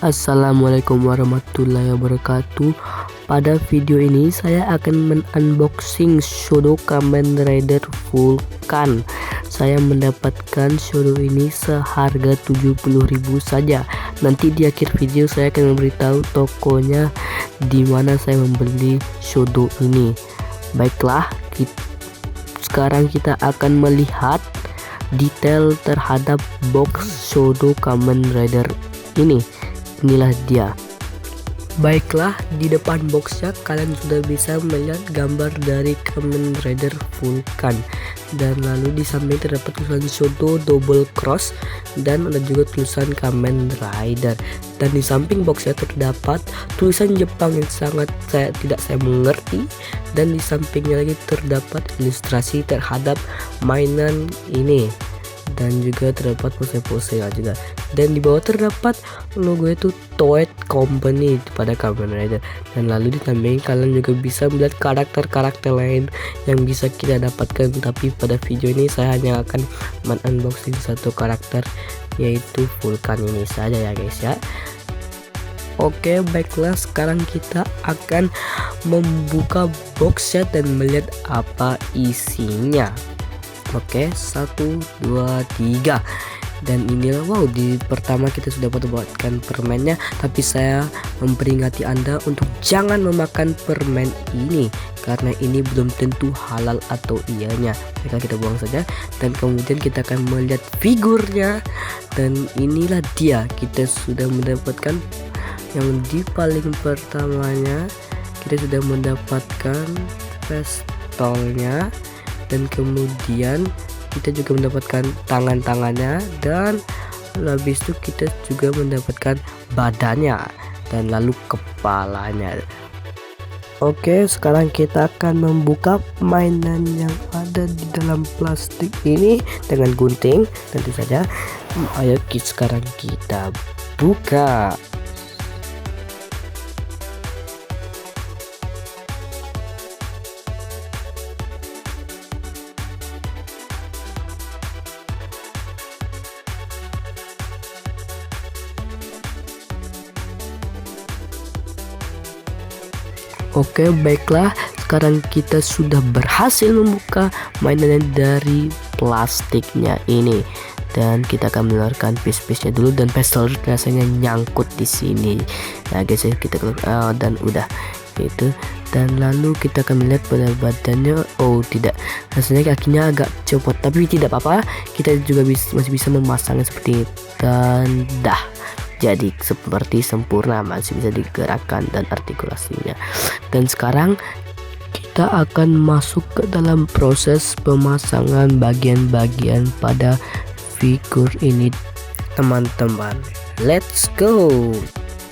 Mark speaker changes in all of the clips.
Speaker 1: Assalamualaikum warahmatullahi wabarakatuh. Pada video ini saya akan men-unboxing Shadow Kamen Rider Vulcan. Saya mendapatkan Shadow ini seharga 70.000 saja. Nanti di akhir video saya akan memberitahu tokonya di mana saya membeli Shadow ini. Baiklah, sekarang kita akan melihat detail terhadap box Shadow Kamen Rider ini. Inilah dia. Baiklah, di depan boxnya kalian sudah bisa melihat gambar dari Kamen Rider Vulcan, dan lalu di samping terdapat tulisan Shadow double cross dan ada juga tulisan Kamen Rider, dan di samping boxnya terdapat tulisan Jepang yang sangat tidak saya mengerti, dan di sampingnya lagi terdapat ilustrasi terhadap mainan ini, dan juga terdapat pose-pose juga, dan di bawah terdapat logo itu Toei Company pada Kamen Rider, dan lalu di samping kalian juga bisa melihat karakter-karakter lain yang bisa kita dapatkan, tapi pada video ini saya hanya akan unboxing satu karakter, yaitu Vulcan ini saja ya guys ya. Oke, baiklah, sekarang kita akan membuka boxnya dan melihat apa isinya. Oke, 1, 2, 3. Dan inilah, wow, di pertama kita sudah mendapatkan permennya, tapi saya memperingati Anda untuk jangan memakan permen ini karena ini belum tentu halal atau ianya. Maka kita buang saja, dan kemudian kita akan melihat figurnya, dan inilah dia. Kita sudah mendapatkan yang di paling pertamanya, kita sudah mendapatkan pistolnya, dan kemudian kita juga mendapatkan tangan-tangannya, dan habis itu kita juga mendapatkan badannya dan lalu kepalanya. Oke, sekarang kita akan membuka mainan yang ada di dalam plastik ini dengan gunting, tentu saja. Ayo sekarang kita buka. Oke, baiklah, sekarang kita sudah berhasil membuka mainannya dari plastiknya ini, dan kita akan mengeluarkan piece-piece-nya dulu, dan pistol rasanya nyangkut di sini. Nah guys, kita dan udah itu, dan lalu kita akan melihat pada badannya. Oh tidak, rasanya kakinya agak copot, tapi tidak apa-apa, kita juga masih bisa memasangnya seperti ini, dan dah jadi seperti sempurna, masih bisa digerakkan dan artikulasinya. Dan sekarang kita akan masuk ke dalam proses pemasangan bagian-bagian pada figur ini teman-teman. Let's go.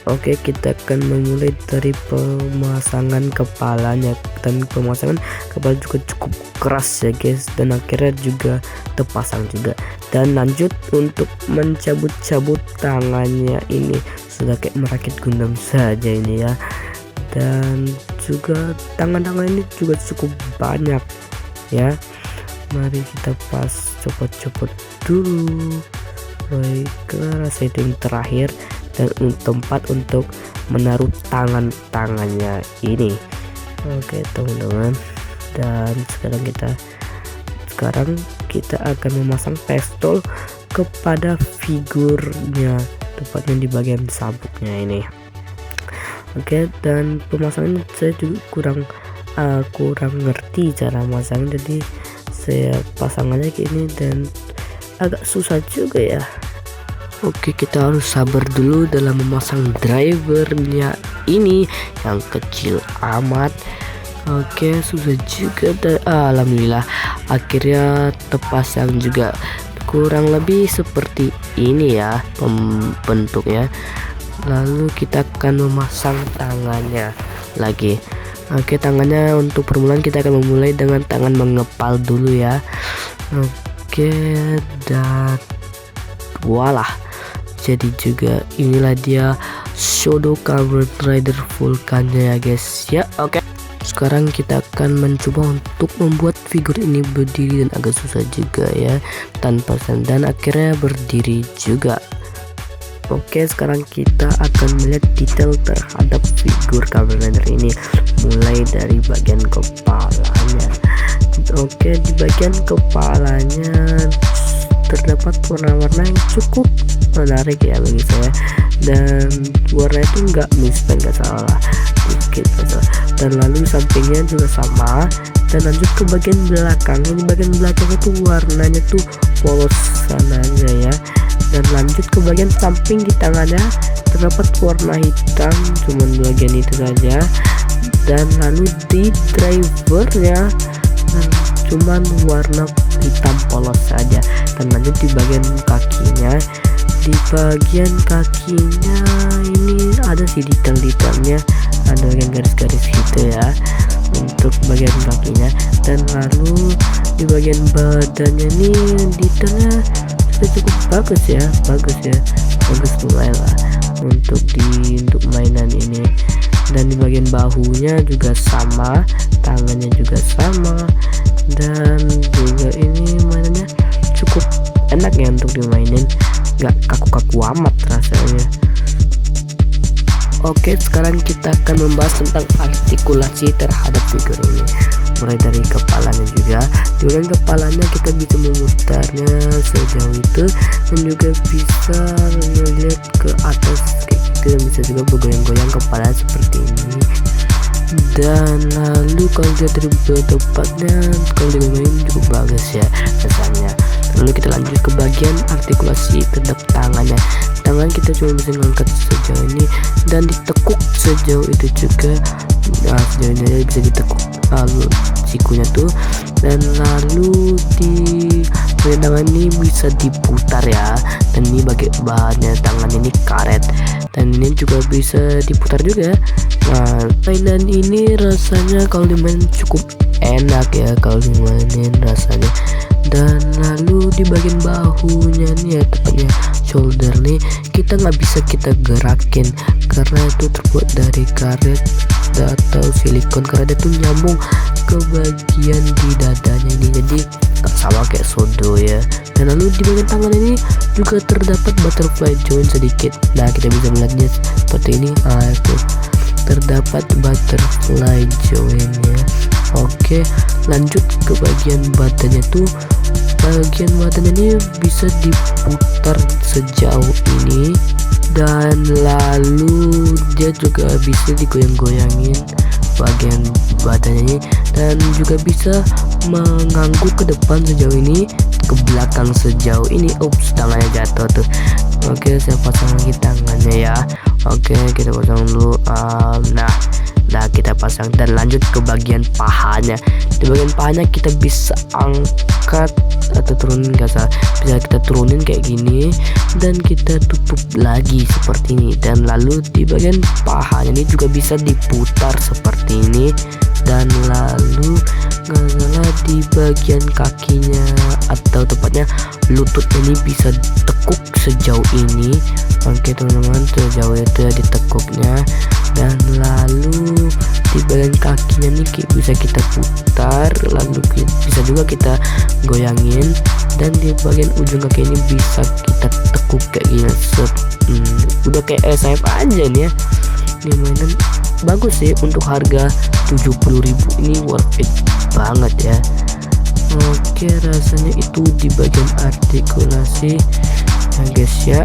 Speaker 1: Oke, kita akan memulai dari pemasangan kepalanya, dan pemasangan kepala juga cukup keras ya guys, dan akhirnya juga terpasang juga. Dan lanjut untuk mencabut-cabut tangannya, ini sudah kayak merakit Gundam saja ini ya, dan juga tangan-tangan ini juga cukup banyak ya. Mari kita copot-copot dulu. Baiklah, setting terakhir dan tempat untuk menaruh tangan-tangannya ini. Oke teman-teman, dan sekarang kita akan memasang pistol kepada figurnya, tepatnya di bagian sabuknya ini. Oke, dan pemasangan saya juga kurang ngerti cara masang, jadi saya pasangannya kayak ini dan agak susah juga ya. Oke, kita harus sabar dulu dalam memasang drivernya ini yang kecil amat. Oke, susah juga, alhamdulillah akhirnya terpasang juga. Kurang lebih seperti ini ya bentuknya. Lalu kita akan memasang tangannya lagi. Oke, tangannya untuk permulaan kita akan memulai dengan tangan mengepal dulu ya. Oke, dan walah, jadi juga inilah dia Shadow Kamen Rider Vulcan ya guys ya. Oke, sekarang kita akan mencoba untuk membuat figur ini berdiri, dan agak susah juga ya tanpa stand, dan akhirnya berdiri juga. Oke, sekarang kita akan melihat detail terhadap figur Kamen Rider ini, mulai dari bagian kepalanya. Oke, di bagian kepalanya terdapat warna-warna yang cukup menarik ya bagi saya, dan warna itu enggak mispen, nggak salah dikit aja. Dan lalu sampingnya juga sama, dan lanjut ke bagian belakang. Di bagian belakang itu warnanya tuh polos sananya ya. Dan lanjut ke bagian samping, di tangannya terdapat warna hitam, cuman di bagian itu saja. Dan lalu di drivernya cuman warna hitam polos saja. Dan lanjut di bagian kakinya, ini ada sih detail-detailnya, ada bagian garis-garis gitu ya untuk bagian kakinya. Dan lalu di bagian badannya nih detailnya sudah cukup bagus ya, bagus lumayan lah untuk mainan ini. Dan di bagian bahunya juga sama, tangannya juga sama, dan juga ini mainannya cukup enak ya untuk dimainin, nggak kaku-kaku amat rasanya. Oke, sekarang kita akan membahas tentang artikulasi terhadap figur ini, mulai dari kepalanya juga. Di bagian kepalanya kita bisa memutarnya sejauh itu, dan juga bisa melihat ke atas kayak gitu, dan bisa juga bergoyang-goyang kepala seperti ini. Dan lalu kalau dia dari tempatnya, kalau digoyangin cukup bagus ya rasanya. Lalu kita lanjut ke bagian artikulasi terhadap tangannya. Tangan kita cuma bisa ngangkat sejauh ini dan ditekuk sejauh itu juga. Nah, sejauh ini aja bisa ditekuk lalu sikunya tuh. Dan lalu di bagian tangan ini bisa diputar ya. Dan ini bahannya tangan ini karet, dan ini juga bisa diputar juga. Nah, mainan ini rasanya kalau dimain cukup enak ya kalau dimainin rasanya. Dan lalu di bagian bahunya nih ya, tepatnya shoulder nih, kita nggak bisa kita gerakin karena itu terbuat dari karet atau silikon, karena dia tuh nyambung ke bagian di dadanya ini, jadi nggak sama kayak Sodo ya. Dan lalu di bagian tangan ini juga terdapat butterfly joint sedikit. Nah, kita bisa melihatnya seperti ini. Itu terdapat butterfly jointnya. Oke, lanjut ke bagian badannya tuh. Bagian badannya ini bisa diputar sejauh ini, dan lalu dia juga bisa digoyang-goyangin bagian badannya ini, dan juga bisa mengangguk ke depan sejauh ini, ke belakang sejauh ini. Ups, tangannya jatuh tuh. Oke, saya pasang lagi tangannya ya. Oke, kita pasang dulu. Nah, kita pasang dan lanjut ke bagian pahanya. Di bagian pahanya kita bisa angkat atau turunin, nggak salah, bisa kita turunin kayak gini dan kita tutup lagi seperti ini. Dan lalu di bagian pahanya ini juga bisa diputar seperti ini. Dan lalu nggak salah di bagian kakinya atau tepatnya lutut ini bisa tekuk sejauh ini. Oke teman-teman, sejauh itu ya ditekuknya. Dan lalu di bagian kakinya nih bisa kita putar, lalu bisa juga kita goyangin. Dan di bagian ujung kaki ini bisa kita tekuk kayak gini. Udah kayak SF aja nih ya. Ini mainan bagus sih, untuk harga 70.000 ini worth it banget ya. Oke, rasanya itu di bagian artikulasi ya guys ya.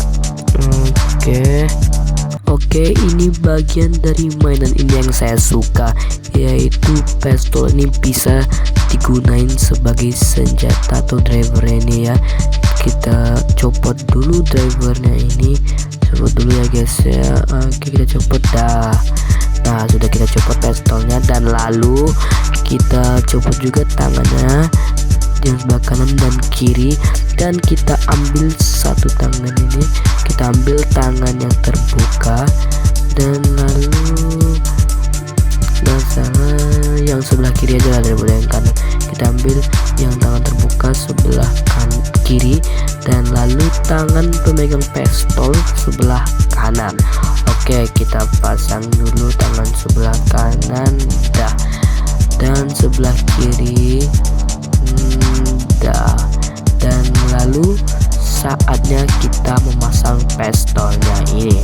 Speaker 1: Oke, ini bagian dari mainan ini yang saya suka, yaitu pistol. Ini bisa digunain sebagai senjata atau driver ini ya. Kita copot dulu drivernya ini, copot dulu ya guys ya. Oke, kita copot dah. Nah, sudah kita copot pistolnya, dan lalu kita copot juga tangannya yang sebelah kanan dan kiri, dan kita ambil satu tangan ini, kita ambil tangan yang terbuka, dan lalu nggak salah yang sebelah kiri aja lah daripada yang kanan. Kita ambil yang tangan terbuka sebelah kiri, dan lalu tangan pemegang pistol sebelah kanan. Oke, kita pasang dulu tangan sebelah kanan dah, dan sebelah kiri dah. Dan lalu saatnya kita memasang pastelnya ini.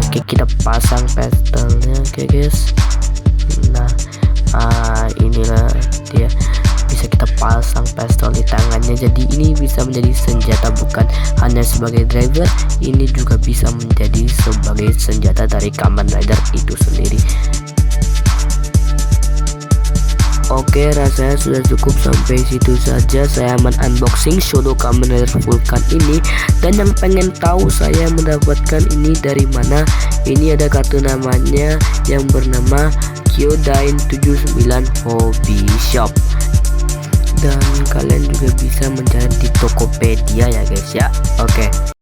Speaker 1: Oke, kita pasang pastelnya, oke guys. Nah, inilah dia, bisa kita pasang pastel di tangannya. Jadi ini bisa menjadi senjata, bukan hanya sebagai driver, ini juga bisa menjadi sebagai senjata dari Kamen Rider itu sendiri. Oke, rasanya sudah cukup, sampai situ saja saya unboxing Shadow Kamen Rider Vulcan ini. Dan yang pengen tahu saya mendapatkan ini dari mana, ini ada kartu namanya yang bernama Kyodain 79 Hobby Shop, dan kalian juga bisa mencari di Tokopedia ya guys ya. Oke.